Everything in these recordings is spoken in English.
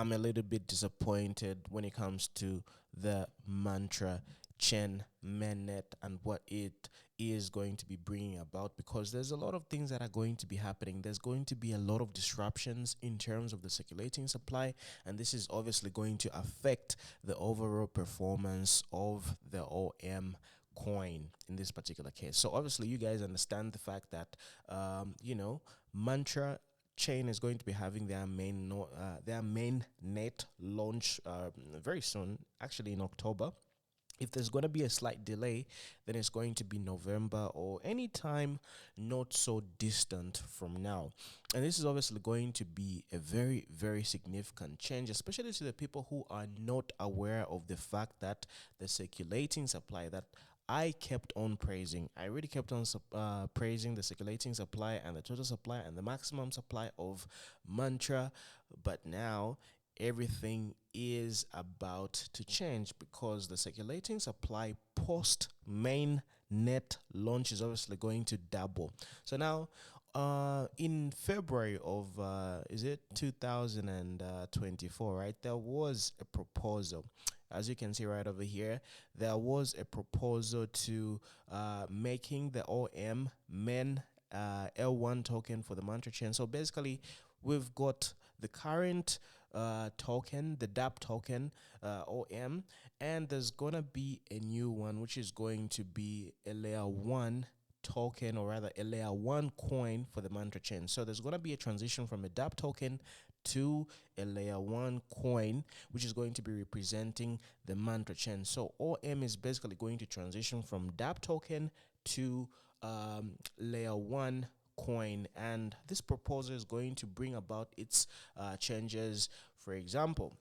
I'm a little bit disappointed when it comes to the Mantrachain Mainnet and what it is going to be bringing about, because there's a lot of things that are going to be happening. There's going to be a lot of disruptions in terms of the circulating supply, and this is obviously going to affect the overall performance of the OM coin in this particular case. So obviously you guys understand the fact that Mantra Chain is going to be having their main net launch very soon, actually in October. If there's going to be a slight delay, then it's going to be November or any time not so distant from now. And this is obviously going to be a very, very significant change, especially to the people who are not aware of the fact that the circulating supply that I kept on praising. I really kept on praising the circulating supply and the total supply and the maximum supply of Mantra. But now everything is about to change, because the circulating supply post main net launch is obviously going to double. So now in February of is it 2024, right, there was a proposal. As you can see right over here, there was a proposal to making the OM main L1 token for the Mantrachain. So basically, we've got the current token, the DApp token, OM, and there's gonna be a new one, which is going to be a layer 1 token, or rather a layer 1 coin for the Mantrachain. So there's going to be a transition from a DApp token to a layer 1 coin, which is going to be representing the Mantrachain. So OM is basically going to transition from DApp token to layer 1 coin, and this proposal is going to bring about its changes. For example,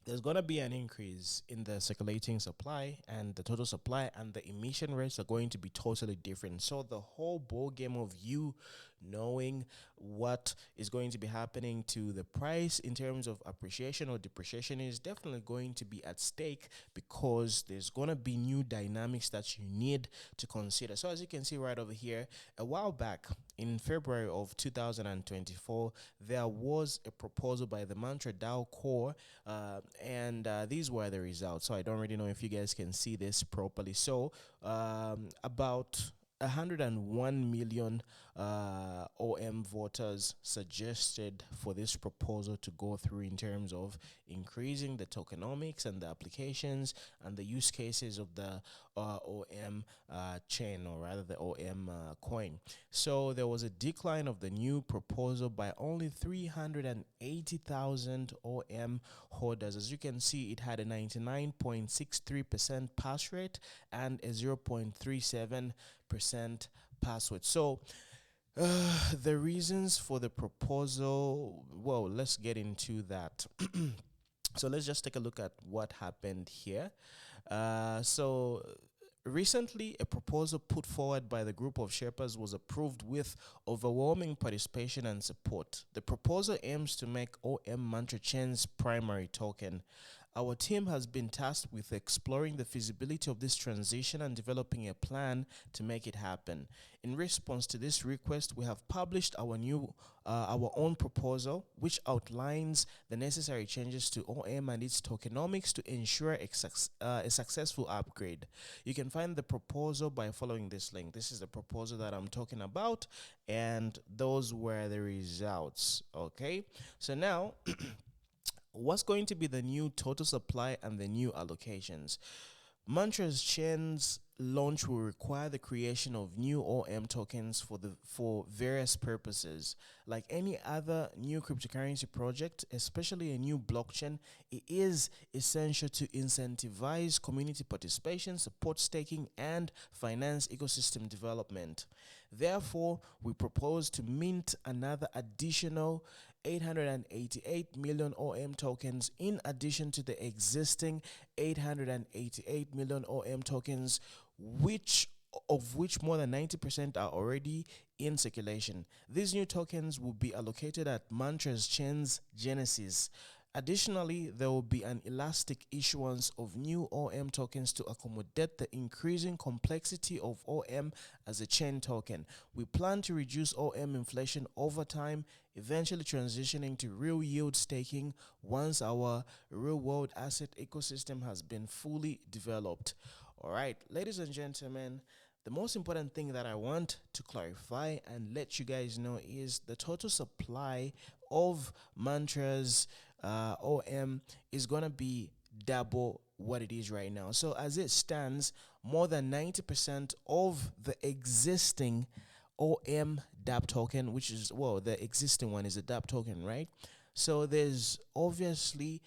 there's going to be an increase in the circulating supply, and the total supply and the emission rates are going to be totally different. So the whole ball game of you knowing what is going to be happening to the price in terms of appreciation or depreciation is definitely going to be at stake, because there's going to be new dynamics that you need to consider. So as you can see right over here, a while back in February of 2024, there was a proposal by the Mantra DAO core, and these were the results. So I don't really know if you guys can see this properly. So about 101 million OM voters suggested for this proposal to go through in terms of increasing the tokenomics and the applications and the use cases of the OM chain, or rather the OM coin. So there was a decline of the new proposal by only 380,000 OM holders. As you can see, it had a 99.63% pass rate and a 0.37% password. So the reasons for the proposal, well, let's get into that. So let's just take a look at what happened here. So recently, a proposal put forward by the group of Sherpas was approved with overwhelming participation and support. The proposal aims to make OM Mantrachain's primary token. Our team has been tasked with exploring the feasibility of this transition and developing a plan to make it happen. In response to this request, we have published our own proposal, which outlines the necessary changes to OM and its tokenomics to ensure a successful upgrade. You can find the proposal by following this link. This is the proposal that I'm talking about, and those were the results. Okay, so now what's going to be the new total supply and the new allocations? Mantrachain's launch will require the creation of new OM tokens for various purposes. Like any other new cryptocurrency project, especially a new blockchain, it is essential to incentivize community participation, support staking, and finance ecosystem development. Therefore, we propose to mint another additional 888 million OM tokens in addition to the existing 888 million OM tokens, of which more than 90% are already in circulation. These new tokens will be allocated at Mantrachain's Genesis Additionally, there will be an elastic issuance of new OM tokens to accommodate the increasing complexity of OM as a chain token. We plan to reduce OM inflation over time, eventually transitioning to real yield staking once our real world asset ecosystem has been fully developed. All right, ladies and gentlemen, the most important thing that I want to clarify and let you guys know is the total supply of Mantra's OM is going to be double what it is right now. So as it stands, more than 90% of the existing OM DApp token, which is, well, the existing one is a DApp token, right? So there's obviously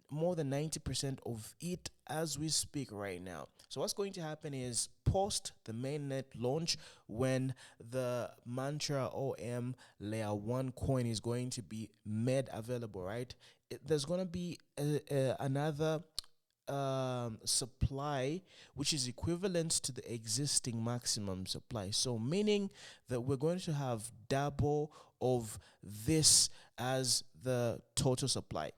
more than 90% of it as we speak right now. So what's going to happen is post the mainnet launch, when the Mantra OM layer 1 coin is going to be made available, right? There's going to be another supply which is equivalent to the existing maximum supply, so meaning that we're going to have double of this as the total supply.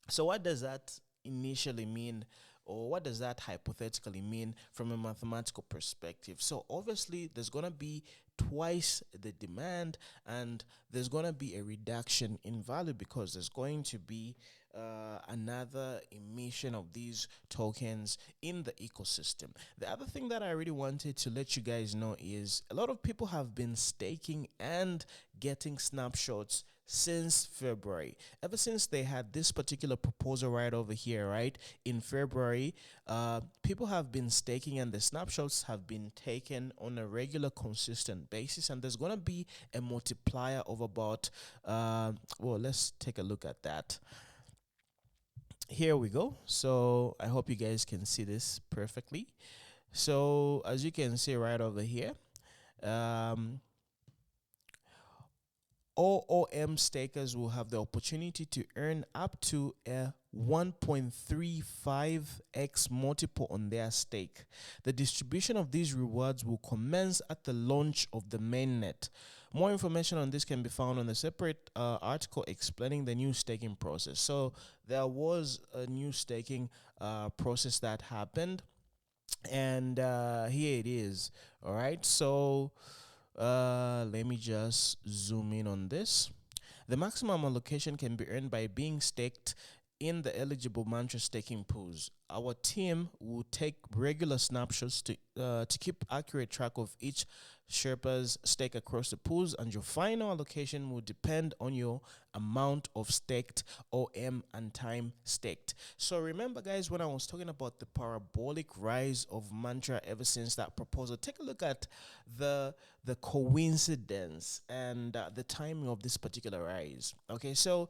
So what does that initially mean, or what does that hypothetically mean from a mathematical perspective? So obviously there's going to be twice the demand, and there's going to be a reduction in value because there's going to be another emission of these tokens in the ecosystem. The other thing that I really wanted to let you guys know is a lot of people have been staking and getting snapshots since February. Ever since they had this particular proposal right over here, right, in February, people have been staking and the snapshots have been taken on a regular, consistent basis, and there's going to be a multiplier of about, well, let's take a look at that. Here we go. So I hope you guys can see this perfectly. So as you can see right over here, all OM stakers will have the opportunity to earn up to a 1.35x multiple on their stake. The distribution of these rewards will commence at the launch of the mainnet. More information on this can be found on a separate article explaining the new staking process. So there was a new staking process that happened, and here it is. All right, so let me just zoom in on this. The maximum allocation can be earned by being staked in the eligible Mantra staking pools. Our team will take regular snapshots to keep accurate track of each Sherpa's stake across the pools, and your final allocation will depend on your amount of staked OM and time staked. So remember, guys, when I was talking about the parabolic rise of Mantra ever since that proposal, take a look at the coincidence and the timing of this particular rise. Okay, so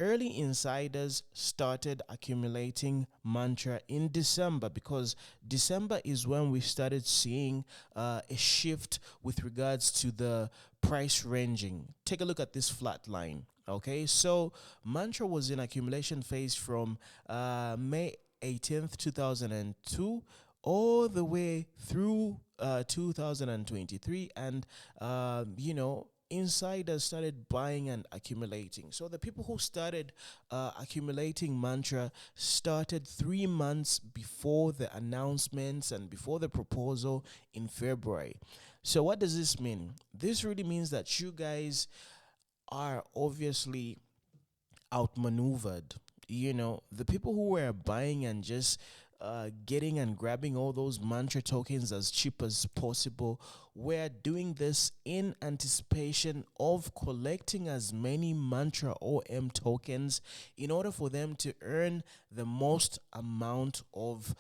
early insiders started accumulating Mantra in December, because December is when we started seeing a shift with regards to the price ranging. Take a look at this flat line. Okay, so Mantra was in accumulation phase from May 18th, 2002 all the way through 2023, and insiders started buying and accumulating. So the people who started accumulating Mantra started 3 months before the announcements and before the proposal in February. So what does this mean? This really means that you guys are obviously outmaneuvered. The people who were buying and just getting and grabbing all those Mantra tokens as cheap as possible, we're doing this in anticipation of collecting as many Mantra OM tokens in order for them to earn the most amount of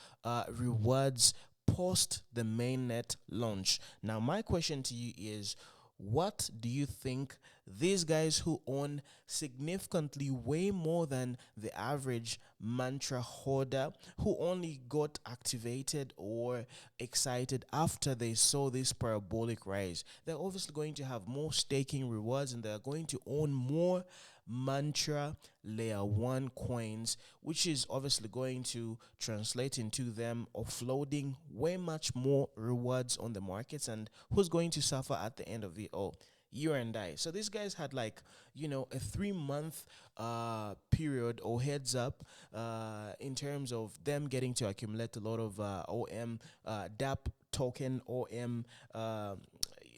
rewards post the mainnet launch. Now, my question to you is, what do you think these guys who own significantly way more than the average Mantra holder, who only got activated or excited after they saw this parabolic rise, they're obviously going to have more staking rewards, and they're going to own more Mantra layer 1 coins, which is obviously going to translate into them offloading way much more rewards on the markets. And who's going to suffer at the end of it all? you and I. So these guys had like, a 3 month period or heads up in terms of them getting to accumulate a lot of OM, DAP token, OM,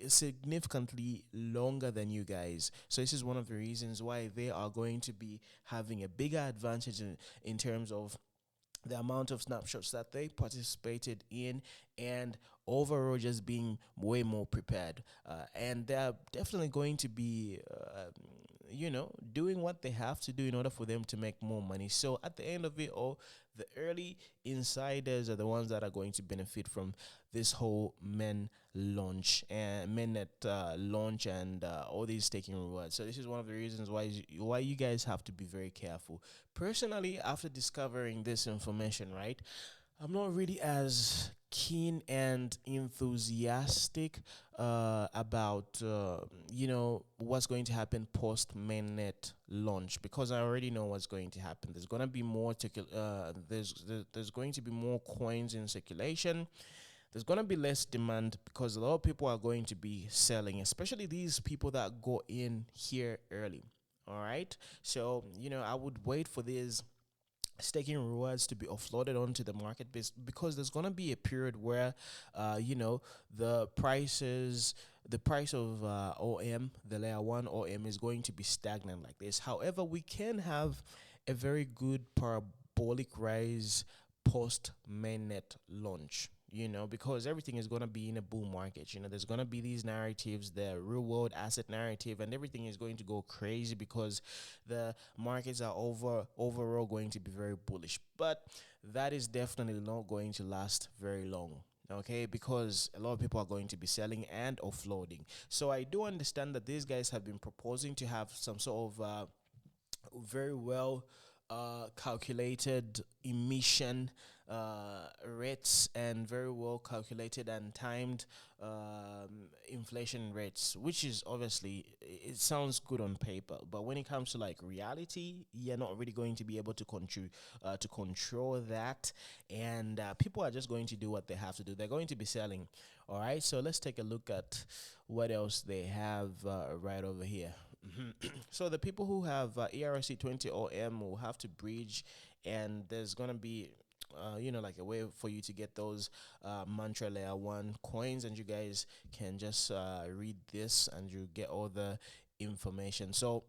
significantly longer than you guys. So this is one of the reasons why they are going to be having a bigger advantage in terms of the amount of snapshots that they participated in, and overall just being way more prepared. And they're definitely going to be doing what they have to do in order for them to make more money. So at the end of it all, the early insiders are the ones that are going to benefit from this whole men launch and mainnet launch, and all these staking rewards. So this is one of the reasons why you guys have to be very careful. Personally, after discovering this information, right, I'm not really as keen and enthusiastic about what's going to happen post mainnet launch, because I already know what's going to happen. There's going to be more there's going to be more coins in circulation. There's going to be less demand because a lot of people are going to be selling, especially these people that go in here early. All right. So, I would wait for these staking rewards to be offloaded onto the market because there's going to be a period where the the price of OM, the layer 1 OM, is going to be stagnant like this. However, we can have a very good parabolic rise post mainnet launch, because everything is going to be in a bull market. There's going to be these narratives, the real world asset narrative, and everything is going to go crazy because the markets are overall going to be very bullish. But that is definitely not going to last very long. Okay, because a lot of people are going to be selling and offloading. So I do understand that these guys have been proposing to have some sort of very well calculated emission rates, and very well calculated and timed inflation rates, which is obviously, it sounds good on paper, but when it comes to like reality, you're not really going to be able to control that, and people are just going to do what they have to do. They're going to be selling. All right, so let's take a look at what else they have right over here. So the people who have ERC20 OM will have to bridge, and there's gonna be like a way for you to get those mantra layer 1 coins, and you guys can just read this and you get all the information. So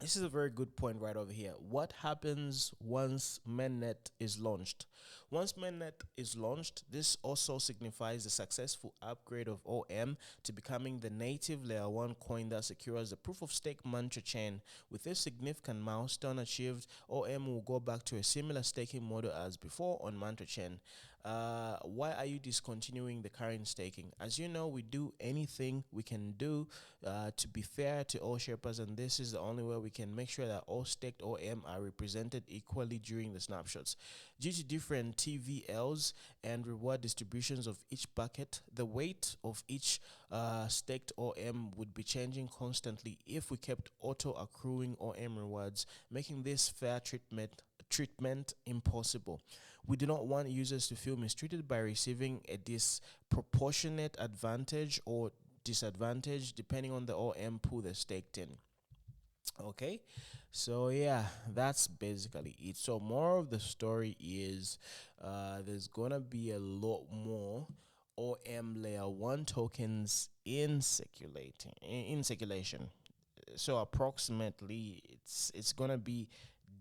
this is a very good point right over here. What happens once mainnet is launched? Once mainnet is launched, this also signifies the successful upgrade of OM to becoming the native layer 1 coin that secures the proof of stake Mantrachain. With this significant milestone achieved, OM will go back to a similar staking model as before on Mantrachain. Why are you discontinuing the current staking? As you know, we do anything we can do to be fair to all Sherpas, and this is the only way we can make sure that all staked OM are represented equally during the snapshots. Due to different TVLs and reward distributions of each bucket, the weight of each staked OM would be changing constantly if we kept auto accruing OM rewards, making this fair treatment impossible. We do not want users to feel mistreated by receiving a disproportionate advantage or disadvantage depending on the OM pool they're staked in. Okay, so yeah, that's basically it. So more of the story is there's gonna be a lot more OM layer 1 tokens in circulation. So approximately it's gonna be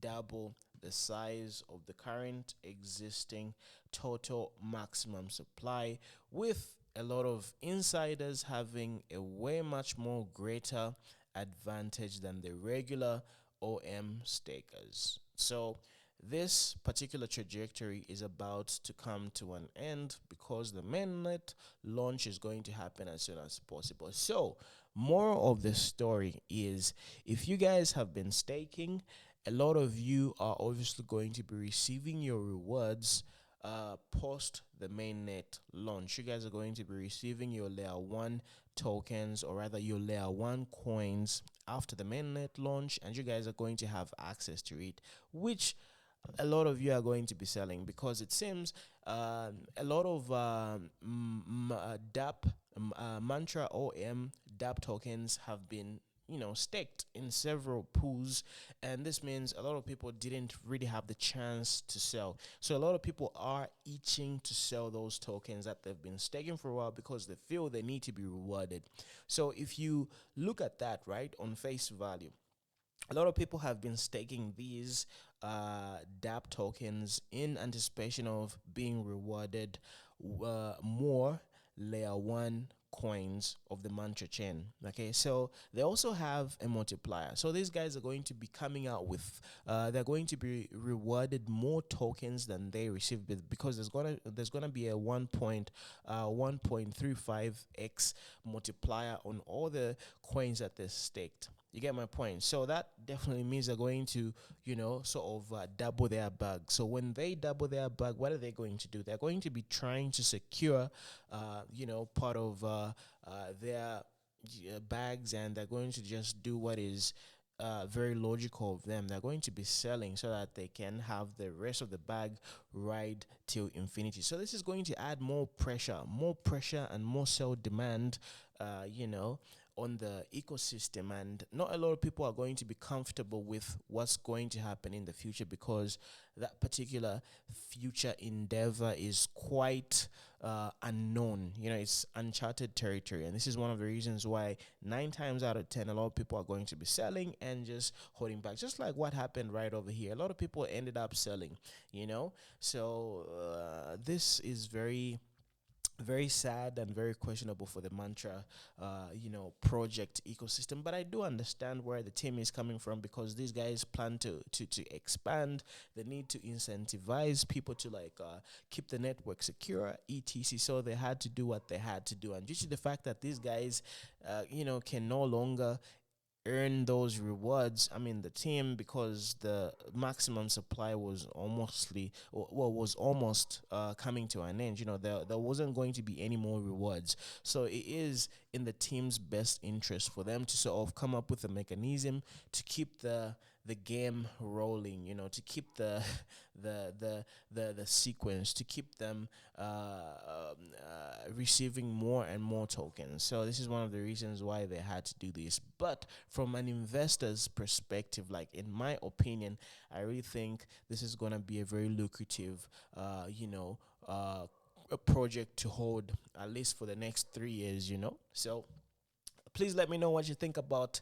double the size of the current existing total maximum supply, with a lot of insiders having a way much more greater advantage than the regular OM stakers. So this particular trajectory is about to come to an end because the mainnet launch is going to happen as soon as possible. So moral of the story is, if you guys have been staking, a lot of you are obviously going to be receiving your rewards post the mainnet launch. You guys are going to be receiving your layer 1 tokens, or rather your layer 1 coins, after the mainnet launch, and you guys are going to have access to it, which a lot of you are going to be selling, because it seems a lot of DAP Mantra OM DApp tokens have been staked in several pools, and this means a lot of people didn't really have the chance to sell. So a lot of people are itching to sell those tokens that they've been staking for a while because they feel they need to be rewarded. So if you look at that, right, on face value, a lot of people have been staking these DApp tokens in anticipation of being rewarded more layer one coins of the mantra chain. Okay, so they also have a multiplier. So these guys are going to be coming out with they're going to be rewarded more tokens than they received because there's gonna be a 1.35x multiplier on all the coins that they staked. You get my point? So that definitely means they're going to, sort of double their bag. So when they double their bag, what are they going to do? They're going to be trying to secure, part of their bags, and they're going to just do what is very logical of them. They're going to be selling so that they can have the rest of the bag ride till infinity. So this is going to add more pressure and more sell demand, on the ecosystem, and not a lot of people are going to be comfortable with what's going to happen in the future because that particular future endeavor is quite unknown. It's uncharted territory, and this is one of the reasons why 9 times out of 10 a lot of people are going to be selling and just holding back, just like what happened right over here. A lot of people ended up selling, so this is very sad and very questionable for the mantra project ecosystem. But I do understand where the team is coming from, because these guys plan to expand. They need to incentivize people to keep the network secure, etc. So they had to do what they had to do, and due to the fact that these guys can no longer earn those rewards, the team, because the maximum supply was almost coming to an end. There wasn't going to be any more rewards. So it is in the team's best interest for them to sort of come up with a mechanism to keep the game rolling, to keep the sequence, to keep them receiving more and more tokens. So this is one of the reasons why they had to do this. But from an investor's perspective, like in my opinion, I really think this is going to be a very lucrative a project to hold, at least for the next 3 years. So please let me know what you think about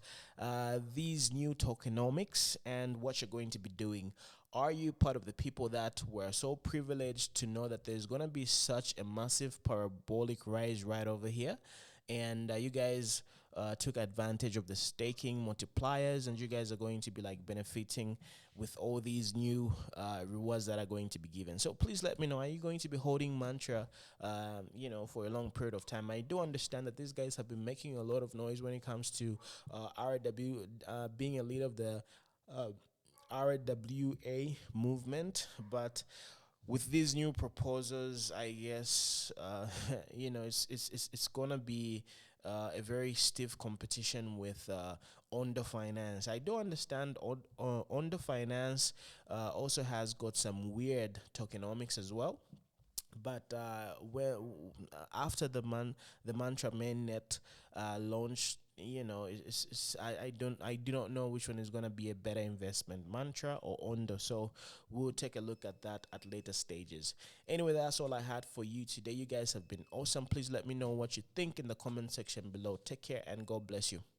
these new tokenomics and what you're going to be doing. Are you part of the people that were so privileged to know that there's going to be such a massive parabolic rise right over here? And you guys took advantage of the staking multipliers, and you guys are going to be benefiting with all these new rewards that are going to be given. So please let me know, are you going to be holding mantra for a long period of time? I do understand that these guys have been making a lot of noise when it comes to RW being a leader of the RWA movement, but with these new proposals, I guess it's gonna be a very stiff competition with ONDO Finance. I do understand ONDO Finance also has got some weird tokenomics as well. But after the Mantra Mainnet launched, I do not know which one is gonna be a better investment, Mantra or ONDO. So we'll take a look at that at later stages. Anyway, that's all I had for you today. You guys have been awesome. Please let me know what you think in the comment section below. Take care and God bless you.